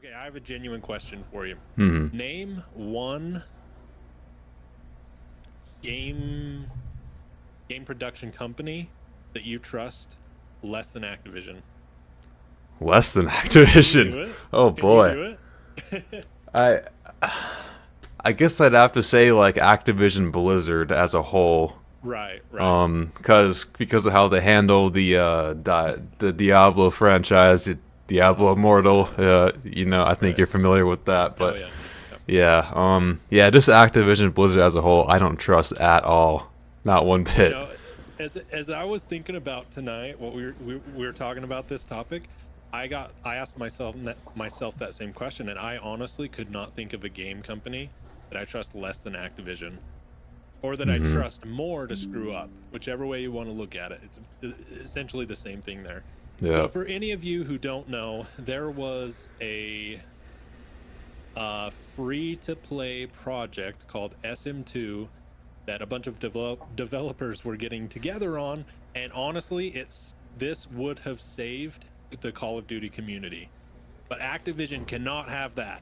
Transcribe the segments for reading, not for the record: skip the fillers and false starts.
Okay, I have a genuine question for you. Hmm. Name one game game production company that you trust less than Activision. Less than Can you Activision. do it? Oh Can you boy. do it? I I guess I'd have to say like Activision Blizzard as a whole. Right, right. Because of how they handle the Diablo franchise, Diablo Oh my Immortal. god. I think Right. you're familiar with that, Oh but yeah. Yep. yeah, just Activision Blizzard as a whole, I don't trust at all, not one You bit. know, as I was thinking about tonight, what we were talking about this topic, I asked myself that same question, and I honestly could not think of a game company that I trust less than Activision, or that I Hmm. trust more to screw up. Whichever way you want to look at it, it's essentially the same thing there. So Yeah. for any of you who don't know, there was a free to play project called SM2 that a bunch of developers were getting together on, and honestly it's this would have saved the Call of Duty community, but Activision cannot have that.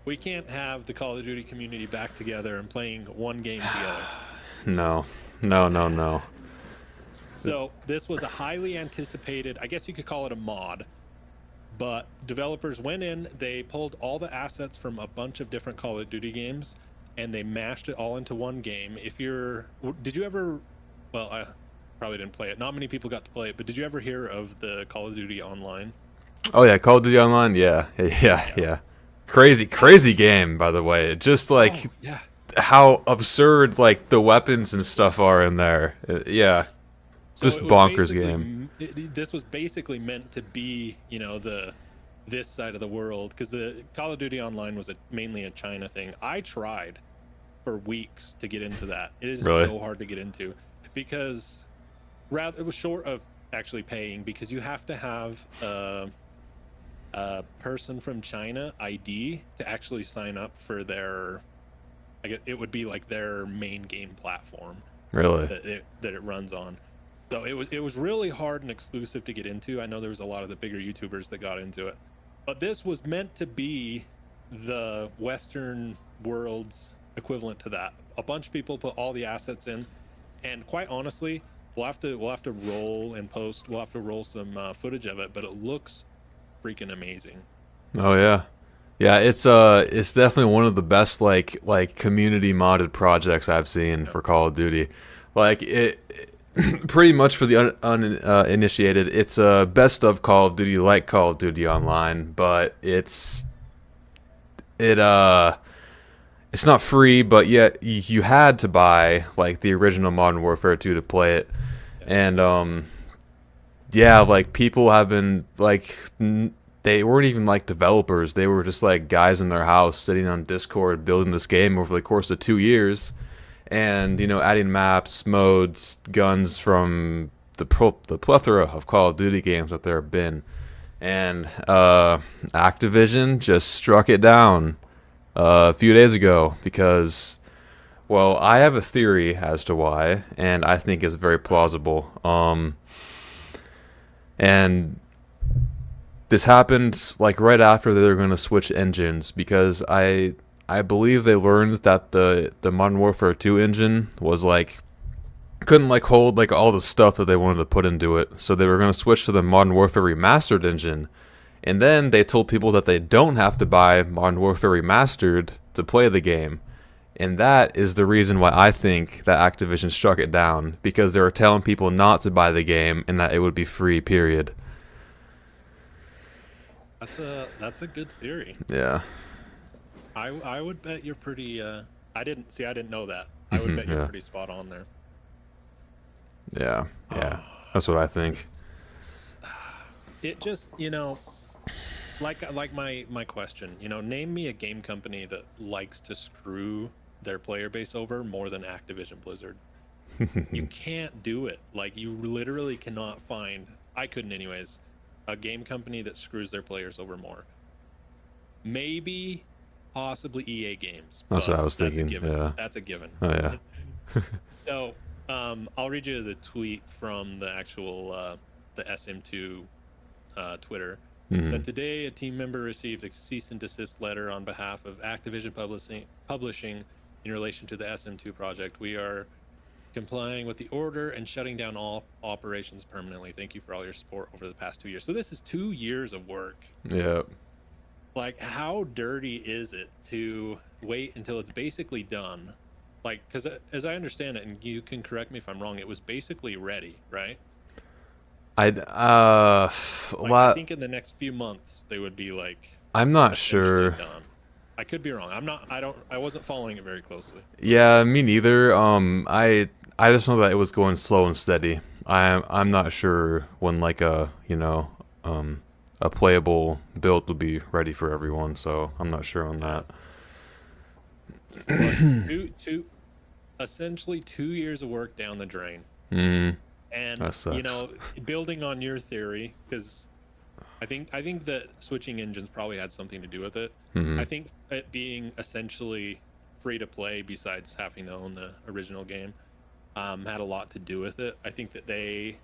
We can't have the Call of Duty community back together and playing one game together. No. No. No. No. So this was a highly anticipated, I guess you could call it a mod, but developers went in, they pulled all the assets from a bunch of different Call of Duty games, and they mashed it all into one game. If you're, did you ever? Well, I probably didn't play it. Not many people got to play it, but did you ever hear of the Call of Duty Online? Oh yeah, Call of Duty Online. Yeah. Yeah. Yeah. Yeah. Crazy, crazy game. By the way, just like Oh yeah. how absurd like the weapons and stuff are in there. Yeah, So just it was bonkers basically game. this was basically meant to be, the this side of the world, because the Call of Duty Online was mainly a China thing. I tried for weeks to get into that. It is Really? so hard to get into because rather it was short of actually paying, because you have to have a person from China ID to actually sign up for their, I guess it would be like their main game platform Really? that it runs on. So it was really hard and exclusive to get into. I know there was a lot of the bigger YouTubers that got into it, but this was meant to be the Western world's equivalent to that. A bunch of people put all the assets in, and quite honestly, we'll have to roll and post. We'll have to roll some footage of it, but it looks freaking amazing. Oh yeah. Yeah, it's definitely one of the best like community modded projects I've seen Yep. for Call of Duty. Like pretty much for the uninitiated, it's best of Call of Duty like Call of Duty Online, but it it's not free, but yet you had to buy like the original Modern Warfare 2 to play it. Yep. And yeah, like people have been like they weren't even like developers. They were just like guys in their house sitting on Discord building this game over the course of 2 years, and adding maps, modes, guns from the plethora of Call of Duty games that there have been. And Activision just struck it down a few days ago because, well, I have a theory as to why, and I think it's very Right. plausible. And this happened like right after they were going to switch engines because I believe they learned that the Modern Warfare 2 engine was like couldn't like hold like all the stuff that they wanted to put into it. So they were going to switch to the Modern Warfare Remastered engine. And then they told people that they don't have to buy Modern Warfare Remastered to play the game. And that is the reason why I think that Activision struck it down because they were telling people not to buy the game and that it would be free, period. That's a good theory. Yeah. I would bet you're pretty. I didn't know that. I would bet you're Yeah. pretty spot on there. Yeah. Yeah. Oh, That's what I think. this, it just, like my question, name me a game company that likes to screw their player base over more than Activision Blizzard. You can't do it. Like, you literally cannot find, I couldn't anyways, a game company that screws their players over more. Maybe possibly EA games, That's what but I was that's a thinking. given. Yeah. That's a given. Oh yeah. So, I'll read you the tweet from the actual the SM2 Twitter. Hmm. that today a team member received a cease and desist letter on behalf of Activision Publishing in relation to the SM2 project. We are complying with the order and shutting down all operations permanently. Thank you for all your support over the past 2 years. So this is 2 years of work. Yeah. Like, how dirty is it to wait until it's basically done? Like, because as I understand it, and you can correct me if I'm wrong, it was basically ready, right? Like, I Lot. think in the next few months they would be like I'm not essentially sure. done. I could be wrong. I'm not. I don't. I wasn't following it very closely. Yeah, me neither. I just know that it was going slow and steady. I'm not sure when like a playable build will be ready for everyone. So I'm not sure on Yeah, that. but essentially 2 years of work down the drain. Hmm. And That sucks. building on your theory, because I think that switching engines probably had something to do with it. Hmm. I think it being essentially free to play, besides having to own the original game, had a lot to do with it. I think that they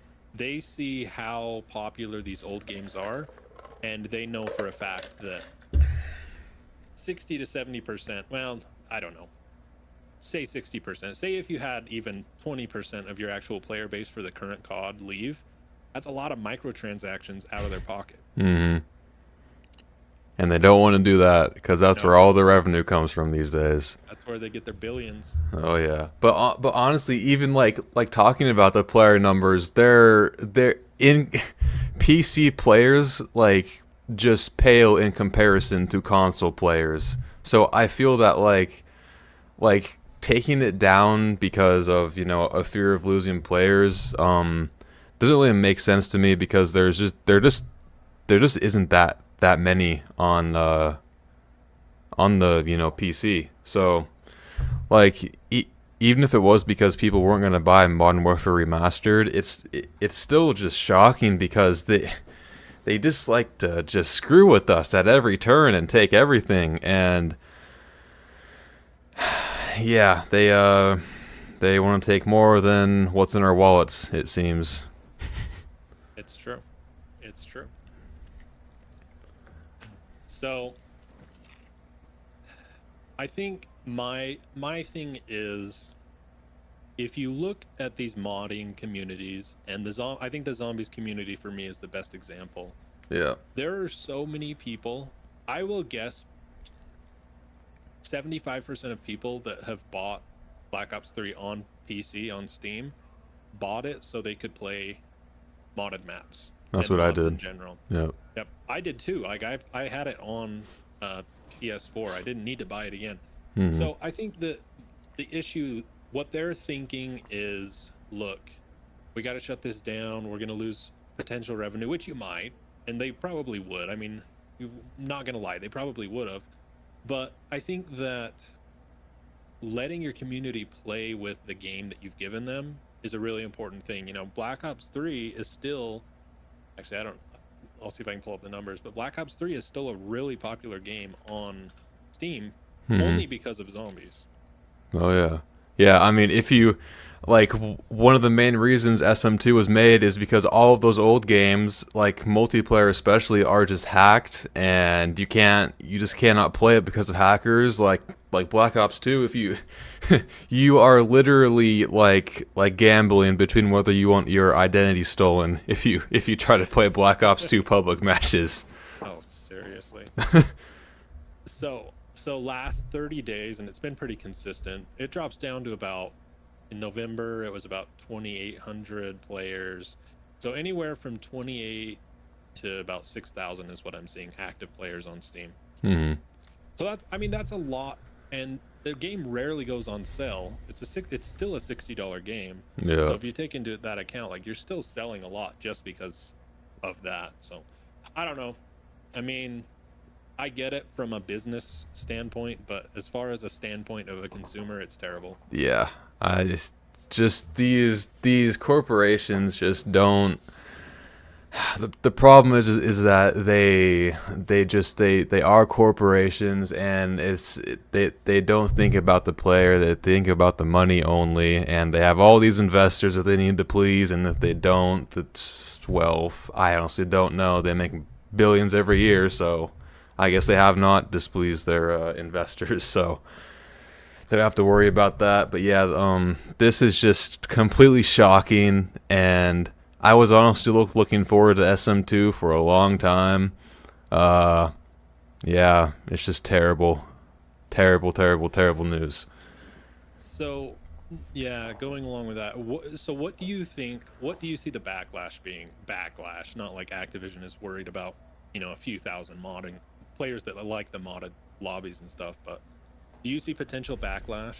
see how popular these old games are, and they know for a fact that 60 to 70%. Well, I don't know. Say 60%. Say if you had even 20% of your actual player base for the current COD leave, that's a lot of microtransactions out of their pocket. Hmm. And they don't want to do that because that's No, where all the revenue comes from these days. that's where they get their billions. Oh yeah, but honestly, even like talking about the player numbers, they're in PC players like just pale in comparison to console players. So I feel that like taking it down because of a fear of losing players doesn't really make sense to me because there just isn't that many on the PC. So like even if it was because people weren't going to buy Modern Warfare Remastered, it's still just shocking because they just like to just screw with us at every turn and take everything. And yeah, they want to take more than what's in our wallets, it seems. It's true. It's true. So I think my thing is, if you look at these modding communities, and I think the zombies community for me is the best example. Yeah. There are so many people. I will guess 75% of people that have bought Black Ops 3 on PC on Steam bought it so they could play modded maps That's and what I mods did. in general. Yeah. Yep, I did too. Like I had it on PS4. I didn't need to buy it again. Hmm. So I think that the issue, what they're thinking is, look, we got to shut this down. We're going to lose potential revenue, which you might, and they probably would. I mean, you're not going to lie, they probably would have. But I think that letting your community play with the game that you've given them is a really important thing. Black Ops 3 is still, actually, I'll see if I can pull up the numbers, but Black Ops 3 is still a really popular game on Steam Hmm. only because of zombies. Oh yeah, yeah. I mean, if you like, one of the main reasons SM2 was made is because all of those old games, like multiplayer especially, are just hacked, and you just cannot play it because of hackers. Like Black Ops 2, if you you are literally like gambling between whether you want your identity stolen if you try to play Black Ops 2 public matches. Oh, seriously. So last 30 days, and it's been pretty consistent, it drops down to about, in November it was about 2,800 players. So anywhere from 28 to about 6,000 is what I'm seeing active players on Steam. Hmm. So that's a lot, and the game rarely goes on sale. It's still a $60 game. So Yeah. if you take into that account, like, you're still selling a lot just because of that. So I don't know. I mean, I get it from a business standpoint, but as far as a standpoint of a consumer, it's terrible. Yeah. I just these corporations just don't. The problem is that they are corporations, and they don't think about the player. They think about the money only, and they have all these investors that they need to please, and if they don't, it's, well, I honestly don't know. They make billions every year. So I guess they have not displeased their investors. So they don't have to worry about that. But yeah, this is just completely shocking, and I was honestly looking forward to SM2 for a long time. Yeah, it's just terrible, terrible, terrible, terrible news. So, yeah, going along with that, so what do you think? What do you see the backlash being? Backlash, not like Activision is worried about, a few thousand modding players that like the modded lobbies and stuff, but do you see potential backlash?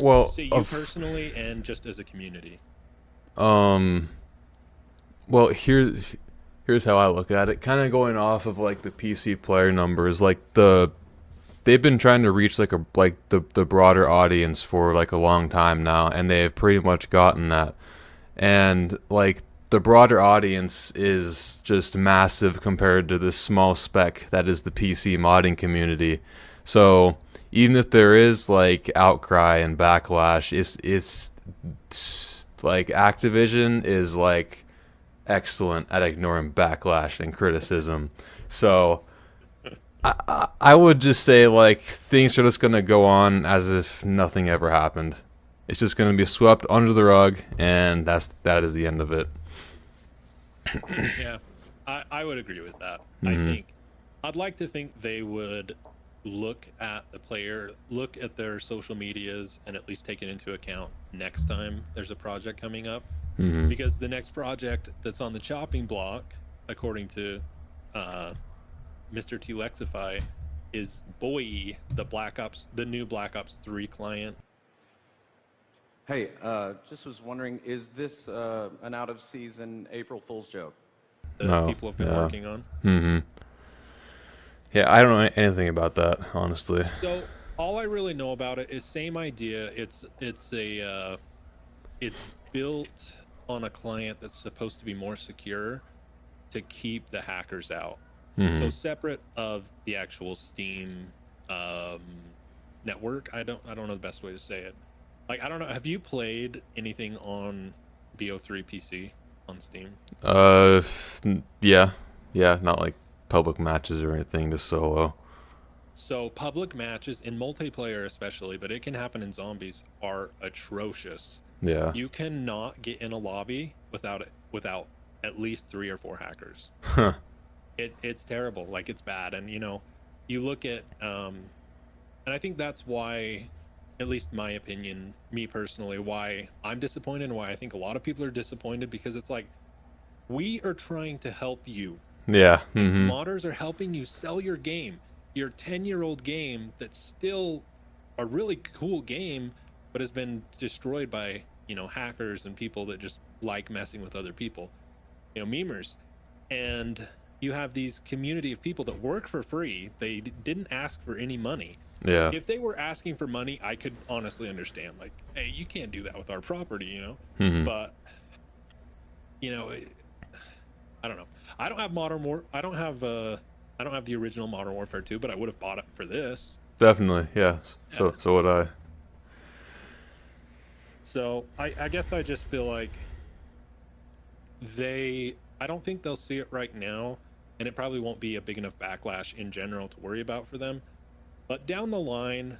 Well, Say you personally and just as a community. um, well, here's how I look at it. Kind of going off of like the PC player numbers, like they've been trying to reach the broader audience for like a long time now, and they have pretty much gotten that. And like the broader audience is just massive compared to this small speck that is the PC modding community. So even if there is like outcry and backlash, it's like Activision is like excellent at ignoring backlash and criticism. So I would just say like things are just gonna go on as if nothing ever happened. It's just gonna be swept under the rug, and that is the end of it. Yeah, I would agree with that. Mm-hmm. I'd like to think they would look at the player, look at their social medias, and at least take it into account next time there's a project coming up. Mm-hmm. Because the next project that's on the chopping block, according to Mr. T Lexify, is Boy, the new Black Ops 3 client. Hey, just was wondering, is this an out-of-season April Fool's joke? That people have been working on. Mm-hmm. Yeah, I don't know anything about that, honestly. So all I really know about it is same idea. It's built on a client that's supposed to be more secure to keep the hackers out. Mm-hmm. So separate of the actual Steam network. I don't know the best way to say it. Like, I don't know. Have you played anything on BO3 PC on Steam? Yeah, not like public matches or anything, just solo. So public matches in multiplayer especially, but it can happen in zombies, are atrocious. Yeah. You cannot get in a lobby without at least 3 or 4 hackers. Huh. It's terrible. Like, it's bad. And you look at and I think that's why, at least my opinion, me personally, why I'm disappointed and why I think a lot of people are disappointed, because it's like, we are trying to help you. Yeah. Mm-hmm. Modders are helping you sell your game, your 10-year-old game that's still a really cool game, but has been destroyed by, hackers and people that just like messing with other people, memers. And you have these community of people that work for free. They didn't ask for any money. Yeah. If they were asking for money, I could honestly understand, like, hey, you can't do that with our property, Mm-hmm. But, I don't know. I don't have I don't have the original Modern Warfare 2, but I would have bought it for this. Definitely, yeah. So would I. So I guess I just feel like I don't think they'll see it right now, and it probably won't be a big enough backlash in general to worry about for them. But down the line,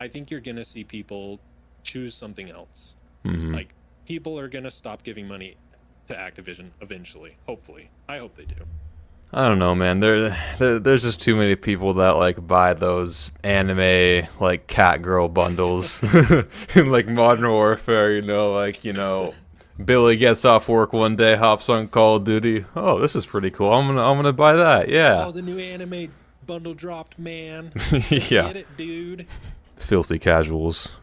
I think you're going to see people choose something else. Mm-hmm. Like, people are going to stop giving money to Activision eventually. Hopefully. I hope they do. I don't know, man. There's just too many people that like buy those anime like cat girl bundles in like Modern Warfare. Billy gets off work one day, hops on Call of Duty. Oh, this is pretty cool. I'm gonna buy that. Yeah. Oh, the new anime bundle dropped, man. Yeah. Get it, dude. Filthy casuals.